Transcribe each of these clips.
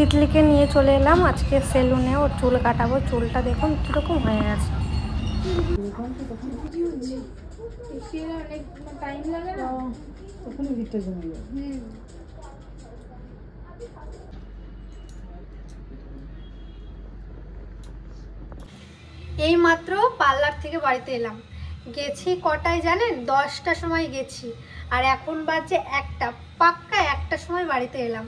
তিতলিকে নিয়ে চলে এলাম আজকে সেলুনে, ওর চুল কাটাবো। চুলটা দেখুন কিরকম হয়ে গেছে। এই মাত্র পার্লার থেকে বাড়িতে এলাম। গেছি কটায় জানেন? 10টার সময় গেছি, আর এখন বাজে 1টা, পাক্কা 1টার সময় বাড়িতে এলাম।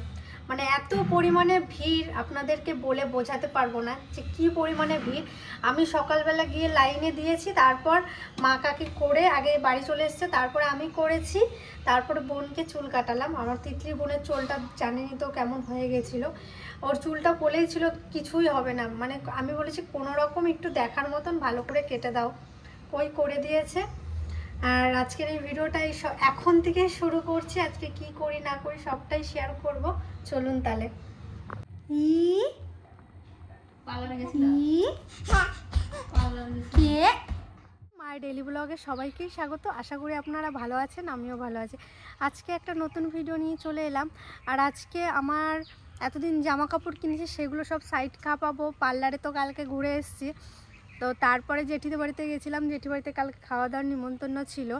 মানে এত পরিমাণে ভিড় আপনাদেরকে বলে বোঝাতে পারবো না যে কি পরিমাণে ভিড়। আমি সকালবেলা গিয়ে লাইনে দিয়েছি, তারপর মা কাকি করে আগে বাড়ি চলে এসছে, তারপরে আমি করেছি, তারপরে বোনকে চুল কাটালাম। আমার তিতলি বোনের চুলটা জানেনই তো কেমন হয়ে গেছিলো। ওর চুলটা বলেই ছিল কিছুই হবে না, মানে আমি বলেছি কোনো রকম একটু দেখার মতন ভালো করে কেটে দাও, ওই করে দিয়েছে। আর আজকের এই ভিডিওটাই এখন থেকে শুরু করছি। আজকে কি করি না করি সবটাই শেয়ার করব। চলুন তাহলে। মায়ের ডেইলি ব্লগে সবাইকেই স্বাগত। আশা করি আপনারা ভালো আছেন, আমিও ভালো আছি। আজকে একটা নতুন ভিডিও নিয়ে চলে এলাম। আর আজকে আমার এতদিন জামা কাপড় কিনেছি সেগুলো সব সাইড কাঁপাবো। পার্লারে তো কালকে ঘুরে এসেছি, তো তারপরে জেঠিদের বাড়িতে গেছিলাম। জেঠি বাড়িতে কালকে খাওয়া দাওয়ার নিমন্ত্রণ ছিল।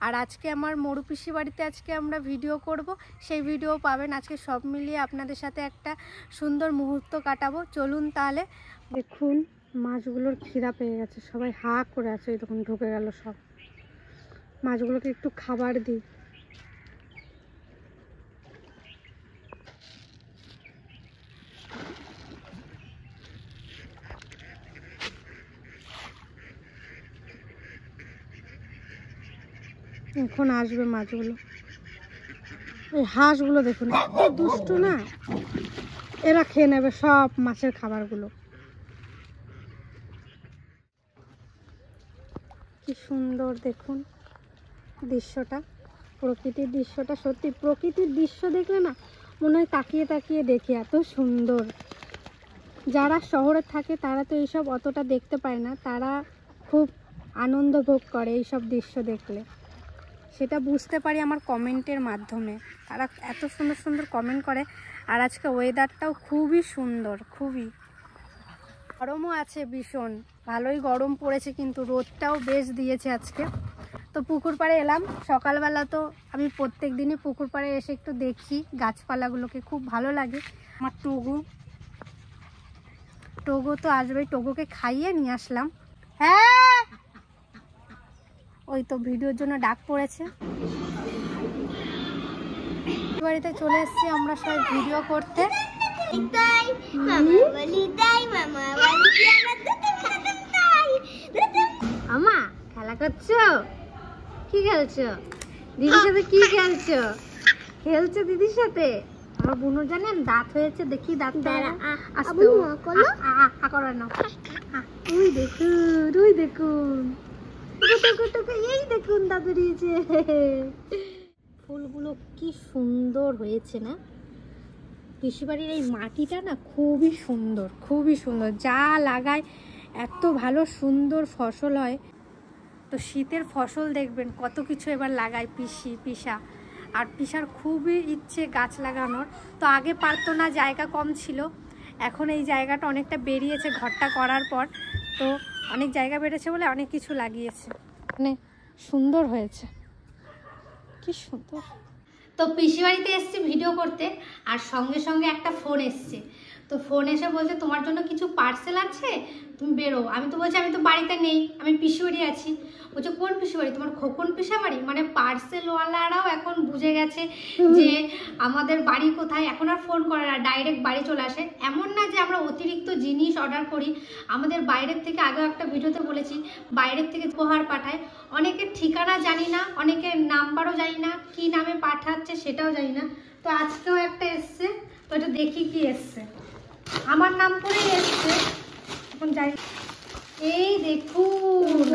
আর আজকে আমার মরু পিসি বাড়িতে আজকে আমরা ভিডিও করব, সেই ভিডিও পাবেন। আজকে সব মিলিয়ে আপনাদের সাথে একটা সুন্দর মুহূর্ত কাটাবো। চলুন তাহলে। দেখুন মাছগুলোর খিদা পেয়ে গেছে, সবাই হা করে আছে। এই তখন ঢুকে গেল সব। মাছগুলোকে একটু খাবার দিই। এখন আসবে মাছগুলো। এই হাঁসগুলো দেখুন দুষ্টু না, এরা খেয়ে নেবে সব মাছের খাবারগুলো। কি সুন্দর দেখুন দৃশ্যটা, প্রকৃতির দৃশ্যটা। সত্যি প্রকৃতির দৃশ্য দেখলে না মনে হয় তাকিয়ে তাকিয়ে দেখি, এত সুন্দর। যারা শহরে থাকে তারা তো এইসব অতটা দেখতে পায় না, তারা খুব আনন্দ ভোগ করে এইসব দৃশ্য দেখলে। সেটা বুঝতে পারি আমার কমেন্টের মাধ্যমে। তারা এত সুন্দর সুন্দর কমেন্ট করে। আর আজকে ওয়েদারটাও খুবই সুন্দর, খুবই গরমও আছে, ভীষণ ভালোই গরম পড়েছে, কিন্তু রোদটাও বেশ দিয়েছে আজকে। তো পুকুর পাড়ে এলাম সকালবেলা। তো আমি প্রত্যেক দিনই পুকুর পাড়ে এসে একটু দেখি গাছপালাগুলোকে, খুব ভালো লাগে। আমার টোগো তো আসবেই, টোগোকে খাইয়ে নিয়ে আসলাম। হ্যাঁ, ওই তো ভিডিওর জন্য ডাক পড়েছে। বাড়িতে চলে এসেছি আমরা সবাই ভিডিও করতে। আমা খেলা করছো? কি খেলছো দিদির সাথে? কি খেলছো? খেলছো দিদির সাথে? আমার বুনো জানেন দাঁত হয়েছে, দেখি দাঁত আসতে করো না। ওই দেখুন, ওই দেখুন, এই দেখুন দাঁত বেরিয়েছে। ফুলগুলো কি সুন্দর হয়েছে না? পিসিবাড়ির এই মাটিটা না খুবই সুন্দর, খুবই সুন্দর। যা লাগায় এত ভালো সুন্দর ফসল হয়। তো শীতের ফসল দেখবেন কত কিছু এবার লাগায় পিসা। আর পিসার খুবই ইচ্ছে গাছ লাগানোর। তো আগে পারতো না, জায়গা কম ছিল। এখন এই জায়গাটা অনেকটা বেরিয়েছে ঘরটা করার পর, তো অনেক জায়গা বেড়েছে বলে অনেক কিছু লাগিয়েছে। মানে সুন্দর হয়েছে, কি সুন্দর। তো পিসি বাড়িতে এসছি ভিডিও করতে, আর সঙ্গে সঙ্গে একটা ফোন এসছে। তো ফোন এসে বলছে তোমার জন্য কিছু পার্সেল আছে, তুমি বেরো। আমি তো বলছি আমি তো বাড়িতে নেই, আমি পিসি বাড়ি আছি। বলছে কোন পিসি বাড়ি? তোমার খোকন পিসা বাড়ি? মানে পার্সেলওয়ালারাও এখন বুঝে গেছে যে আমাদের বাড়ি কোথায়। এখন আর ফোন করে না, ডাইরেক্ট বাড়ি চলে আসে। এমন না যে আমরা অতিরিক্ত জিনিস অর্ডার করি। আমাদের বাইরের থেকে, আগেও একটা ভিডিওতে বলেছি, বাইরের থেকে উপহার পাঠায়। অনেকের ঠিকানা জানি না, অনেকের নাম্বারও জানি না, কি নামে পাঠাচ্ছে সেটাও জানি না। তো আজকেও একটা এসছে, তো এটা দেখি কি এসছে। আমার নাম করেই এসছে, এখন যাই। এই দেখুন,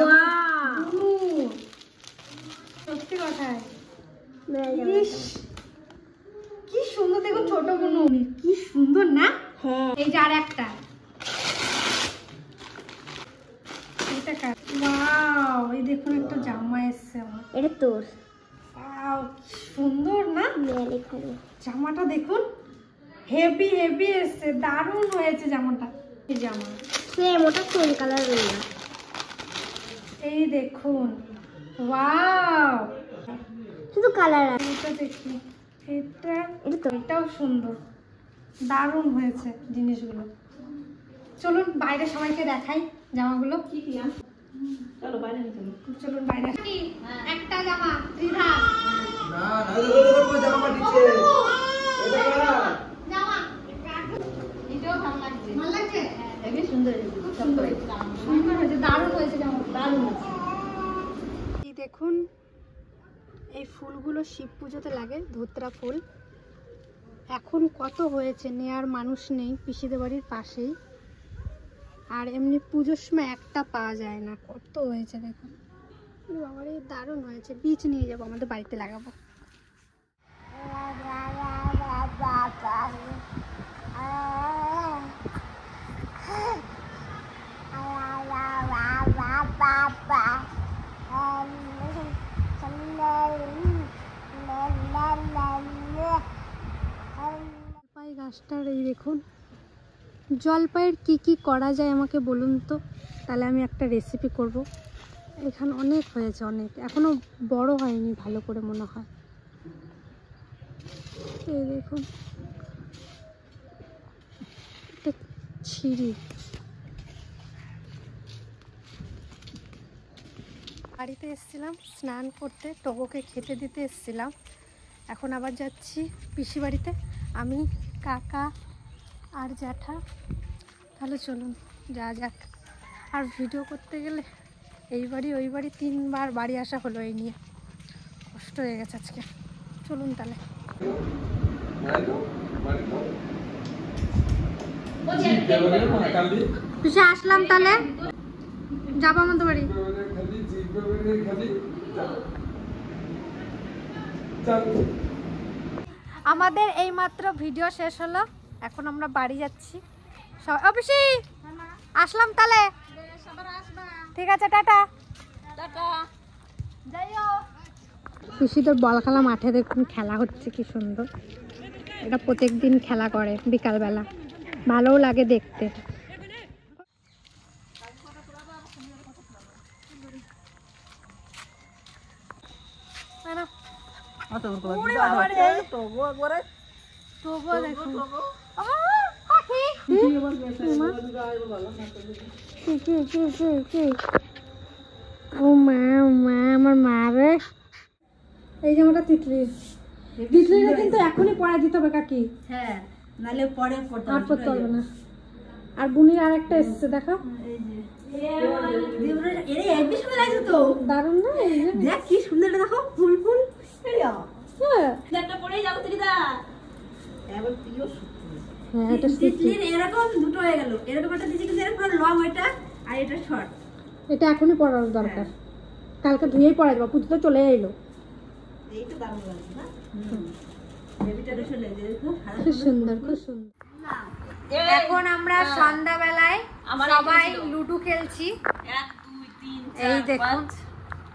সত্যি কথায় কি সুন্দর দেখুন, ছোট বুনু কি সুন্দর না? এই যে আর একটা, এই দেখুন একটা জামা এসছে আমার। এটা তোর? সুন্দর না জামাটা? দেখুন হেভি হেভি এসছে, দারুণ হয়েছে জামাটা। এই জামা সেম ওটা কোন কালার রইল? এই দেখুন, ওয়াও, শুধু কালার আছে। এটা দেখি, এটাও সুন্দর, দারুণ হয়েছে জিনিসগুলো। চলুন বাইরে সবাইকে দেখাই জামাগুলো। কি কি চলো বাইরে, চলুন বাইরে। একটা জামা ত্রিধা, না না জামা দিচ্ছে জামা এটাও ভালো লাগছে, ভালো লাগছে, হেভি সুন্দর, সুন্দর সুন্দর হয়েছে, দারুণ হয়েছে জামা, দারুণ হয়েছে। এই দেখুন, এই ফুলগুলো শিব পুজোতে লাগে, ধুতরা ফুল। এখন কত হয়েছে, নেয়ার মানুষ নেই পিসিদের বাড়ির পাশেই। আর এমনি পুজোর সময় একটা পাওয়া যায় না, কত হয়েছে দেখুন। বাবার এই দারুণ হয়েছে, বীজ নিয়ে যাবো, আমাদের বাড়িতে লাগাবো। জলপাই গাছটার এই দেখুন, জলপাইয়ের কি কি করা যায় আমাকে বলুন তো, তাহলে আমি একটা রেসিপি করব। এখানে অনেক হয়েছে, অনেক, এখনো বড় হয়নি ভালো করে মনে হয়। এই দেখুন, এটা ছিঁড়ি। বাড়িতে এসেছিলাম স্নান করতে, টগোকে খেতে দিতে এসেছিলাম। এখন আবার যাচ্ছি পিসি বাড়িতে, আমি, কাকা আর জ্যাঠা। তাহলে চলুন যা যাক। আর ভিডিও করতে গেলে এই বাড়ি ওই বাড়ি 3 বার বাড়ি আসা হলো, এই নিয়ে কষ্ট হয়ে গেছে আজকে। চলুন তাহলে। পিসি আসলাম, তাহলে যাবো আমাদের বাড়ি। আমাদের এইমাত্র ভিডিও শেষ হলো, এখন আমরা বাড়ি যাচ্ছি সবাই। পিসি আসলাম তাহলে, ঠিক আছে, টাটা। পিসিদের বল খেলা মাঠে দেখুন, খেলা হচ্ছে কি সুন্দর। এটা প্রত্যেকদিন খেলা করে বিকালবেলা, ভালোও লাগে দেখতে। ও মা, আমার মা রে, এই জামাটা তিতলির, তিতলিরা কিন্তু এখনই পড়া দিতে হবে কাকি। হ্যাঁ, নালে পরে পড়তে আর পড়তে পারবে না। আর বুনির আর একটা এসছে, দেখো, দারুণ না? দেখ কি সুন্দর, দেখো ফুল ফুল। হ্যাঁ, এটা এরকম দুটো হয়ে গেল, এরকম একটা দিচ্ছি, কিন্তু এরকম লং, এটা আর এটা শর্ট। এটা এখনই পড়ার দরকার, কালকে ধুয়েই পড়াই দেবো, পুজো তো চলে এলো। এই তো দারুণ লাগছে না? বেবিটা দেখে লেগে খুব সুন্দর, খুব সুন্দর। এখন আমরা সন্ধ্যাবেলায় সবাই লুডো খেলছি। 1 2 3 এই 4 দেখুন, 5,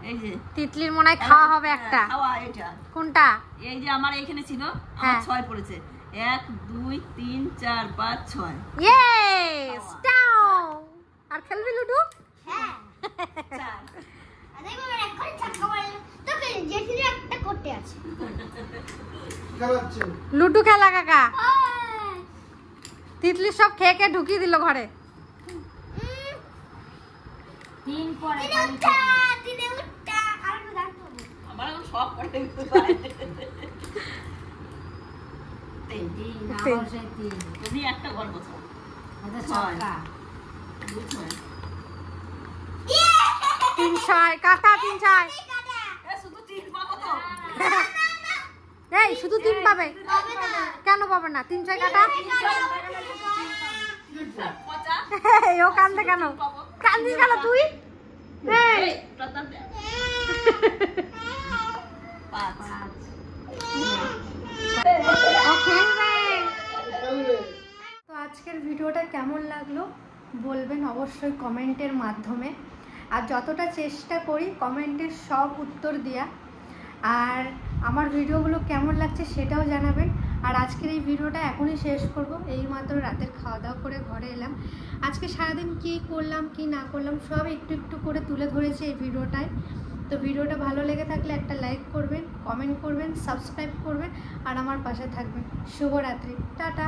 এই যে তিতলির মনে হয় খাওয়া হবে একটা। খাওয়া এটা কোনটা? এই যে আমার এখানে ছিল, হ্যাঁ। আমার 6 পড়েছে। 1 2 3 4 5 6। ইয়েস, টাও। আর খেলবি লুডো? হ্যাঁ। আরে বাবা, এখন চাকা মারল তো জেঠির একটা করতে আছে। খেলাচ্ছে লুডো খেলা কাকা। তিতলি সব খেয়ে খেয়ে ঢুকিয়ে দিল ঘরে। 3 পরে তিনে উঠটা আর দেখো। আমার এখন সব পড়ে গেছে ভাই। 3 তুমি একটা গল্প চাও। এটা ছক্কা। 3-6 কাকা, 3-6। এ শুধু 3 পাবো তো। এই শুধু 3 পাবে? কেন পাবে না? 3-6 কাটা। এই ও কান্দে কেন? কান্দিস কেন তুই? এই তো আজকের ভিডিওটা কেমন লাগলো বলবেন অবশ্যই কমেন্টের মাধ্যমে। আর যতটা চেষ্টা করি কমেন্টের সব উত্তর দেওয়া। আর আমার ভিডিওগুলো কেমন লাগছে সেটাও জানাবেন। আর আজকের এই ভিডিওটা এখনই শেষ করব। এইমাত্র রাতের খাওয়া দাওয়া করে ঘরে এলাম। আজকে সারাদিন কী করলাম কি না করলাম সব একটু একটু করে তুলে ধরেছি এই ভিডিওটায়। তো ভিডিওটা ভালো লেগে থাকলে একটা লাইক করবেন, কমেন্ট করবেন, সাবস্ক্রাইব করবেন আর আমার পাশে থাকবেন। শুভরাত্রি, টাটা।